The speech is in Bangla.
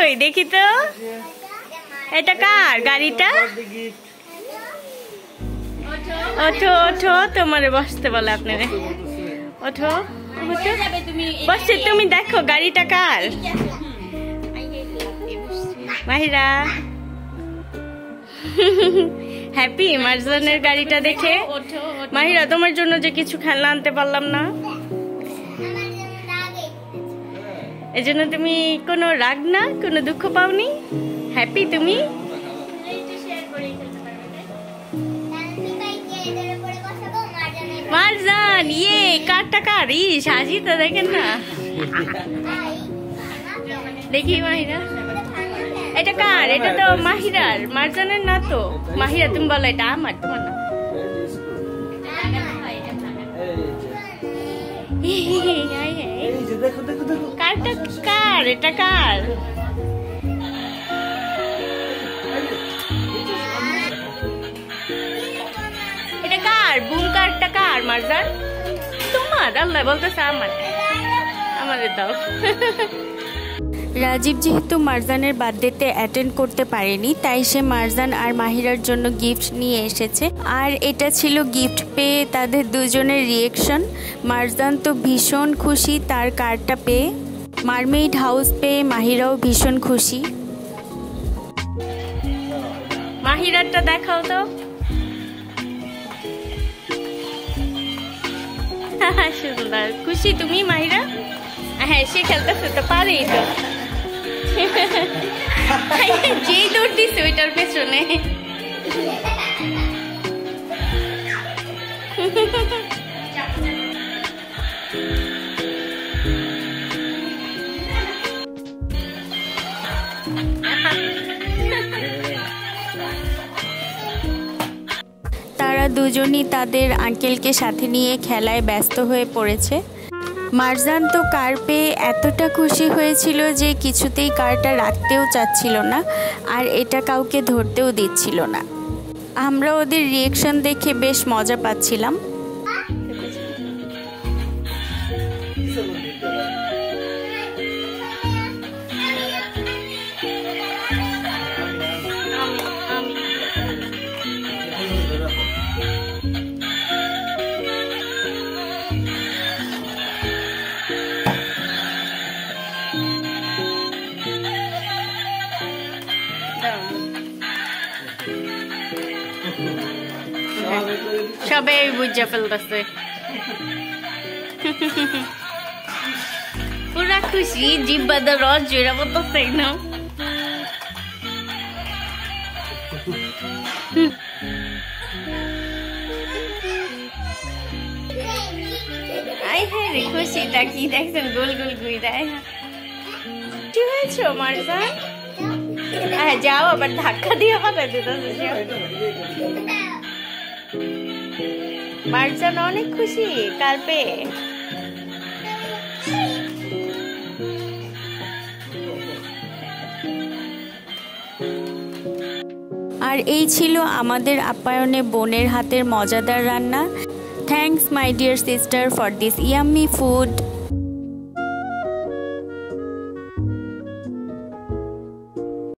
কই দেখি তো, এটা কার গাড়িটা? ওঠো ওঠো, তোমারে বসতে বলে আপনারে। ওঠো বসছে, তুমি দেখো গাড়িটা কার? মাহিরা হ্যাপি মারজানের গাড়িটা দেখে? মাহিরা তোমার জন্য যে কিছু খেলনা আনতে পারলাম না, এজন্য তুমি কোনো রাগ না, কোনো দুঃখ পাওনি? হ্যাপি তুমি? মারজান ইয়ে কারটা কার? ই সাজি তো দেখেন না, দেখি মাহিরা এটা কার? এটা তো মাহিরার, মারজানের না তো। মাহিরা তুমি বলো এটা আমার, তোমার না? কারটা কার? এটা কার? এটা কার? বুম কারটা কার মারজান? তোমার? আল্লাহ বলতেছে আমার, আমাদের দাও। রাজীব যেহেতু মারজানের বার্থডেতে অ্যাটেন্ড করতে পারেনি, তাই সে মারজান আর মাহিরার জন্য গিফট নিয়ে এসেছে। আর এটা ছিল গিফট পেয়ে তাদের দুজনের রিয়েকশন। মারজান তো ভীষণ খুশি তার কার্ডটা পেয়ে, মারমেইড হাউস পেয়ে মাহিরাও ভীষণ খুশি। মাহিরারটা দেখাও তো। সুন্দর, খুশি তুমি মাহিরা? হ্যাঁ সে খেলতেছে তো, পারেই তো। যেই দৌড় দিছে ওইটার পেছনে। তারা দুজনই তাদের আঙ্কেলকে সাথে নিয়ে খেলায় ব্যস্ত হয়ে পড়েছে। মারজান তো কার পেয়ে এতটা খুশি হয়েছিল যে কিছুতেই কারটা রাখতেও চাচ্ছিল না, আর এটা কাউকে ধরতেও দিচ্ছিল না। আমরা ওদের রিয়েকশন দেখে বেশ মজা পাচ্ছিলাম। সবাই বুঝা ফেলতেছে, পুরা খুশি, জিব্বাদের রস জোড়া বলতেছে না। আই হ্যাঁ রে খুশিটা কি দেখছেন, গোল গোল ঘুরে। কি হয়েছে মারজান? হ্যাঁ যাও, আবার ধাক্কা দিয়ে পাঠাই দিতেছে। মারজান অনেক খুশি কার পেয়ে। আর এই ছিল আমাদের আপ্যায়নে বোনের হাতের মজাদার রান্না। Thanks my dear sister for this yummy food.